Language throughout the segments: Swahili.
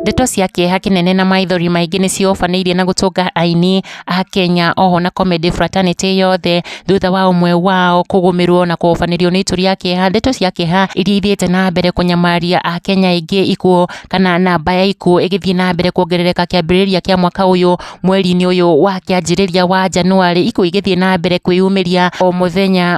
Ndeto cia kieha kinene na maithori maingi nicio faneirie na gutunga aini a Kenya oho na comedy fraternity yothe thutha wa umwe wao kugumirwo na kufanirio ni ituri ya kieha. Ndeto cia kieha iria ithiete na mbere kunyamaria a Kenya ingi ikuo kana namba ya ikuo igithie na mbere kuongerereka kiambiriria kia mwaka uyu mweri-ini uyu wa kianjiriria wa Januari. Ikuo igithie na mbere kwiyumiria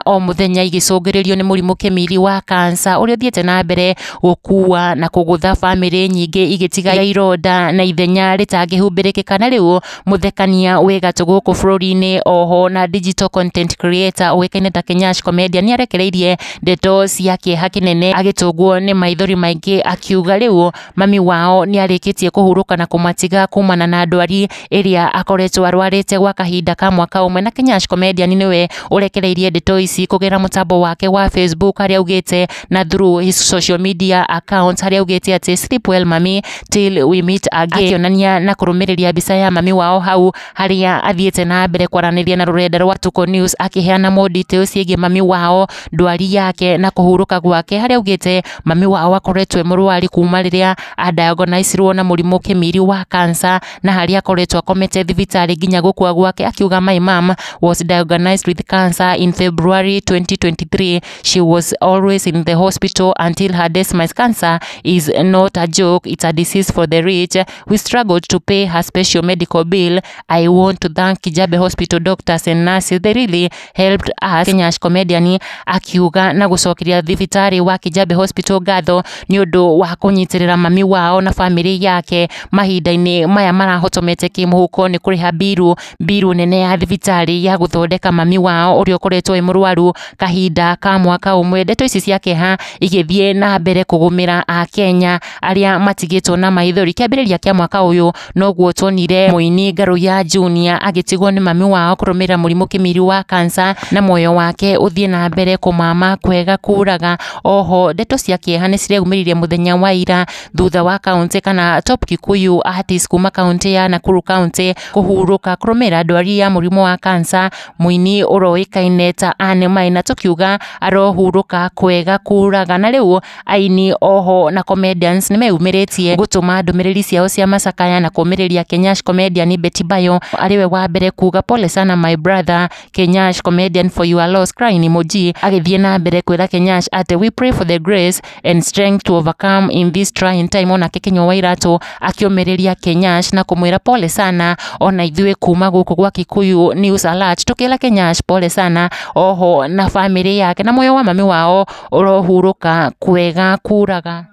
o muthenya igicungiririo ni murimu kimiri wa cancer uria thiete na mbere gukua na kugutha family nyingi igitiga ironda na ithenya ritangihumbirikika. Na riu muthekania wi gatu guku bururi-ini oho na digital content creator uikaine ta Kinyash comedian ni arekereirie ndeto cia kieha kinene agitungwo ni maithori maingi akiuga riu mami wao ni arikitie kuhuruka na kumatiga kumana na ndwari iria akoretwo arwarite gwa kahinda ka mwaka umwe. Na Kinyash comedian niwe urekereirie ndeto ici kugira mutambo wake wa Facebook haria ugite na through his social media account haria ugite ati sleep well mami till we meet again, akionania na kurumiriria mbica ya mami wao hau haria athiete na mbere kwaraniria na rurenda rwa Tuko News akiheana more details ciĩgiĩ mami wao, ndwari yake na kuhuruka gwake, haria ugite mami wao akoretwe murwari kuma riria adiagnosirwo na murimu kimiri wa cancer na haria akoretwo akomete thibitari nginya gukua gwake. Akiuga my mom was diagnosed with cancer in February 2023. She was always in the hospital until her death. My cancer is not a joke, it's a disease for the rich. We struggled to pay her special medical bill. I want to thank Kijabe Hospital doctors and nurses, they really helped us. Kinyash comedian akiuga na gucokeria thibitari wa Kijabe Hospital ngatho ni undu wa kunyitirira mami wao na family yake mahinda-ini maya marahotomete kimuhuko ni kuriha biru nene ya thibitari ya guthondeka mami wao uria ukoretwo imurwaru kahinda ka mwaka umwe. Ndeto ici cia kieha igithie na mbere kugumira a Kenya aria matigitwo na maithori. Kiambiriria kia mwaka uyu noguo tuonire muini Ngaru ya Junior agitigwo ni mami wao kurumira murimu kimiri wa cancer na moyo wake uthie na mbere kumama kwega kuraga. Oho ndeto cia kieha ni cireyumiririe muthenya wa ira thutha wa county kana top Kikuyu artist kuma county ya Nakuru county kuhuruka kurumira ndwari ya murimu wa cancer. Muini uroikaine ta Anne Maina tukiuga arohuruka kwega kuraga. Na riu aini oho na comedians ni meyumiritie gutuma ndumiriri ciao cia macakaya na kumiriria Kinyash comedian Betty Bayo ariwe wa mbere kuga pole sana my brother Kinyash comedian for your loss crying emoji, agithie na mbere kwira Kinyash ati we pray for the grace and strength to overcome in this trying time. Ona Kikinyo Wairatu akiumiriria Kinyash na kumwira pole sana ona ithue kuma guku gwa Kikuyu News Alert tukila Kinyash pole sana oho na family yake na moyo wa mami wao urohuruka kwega kuraga.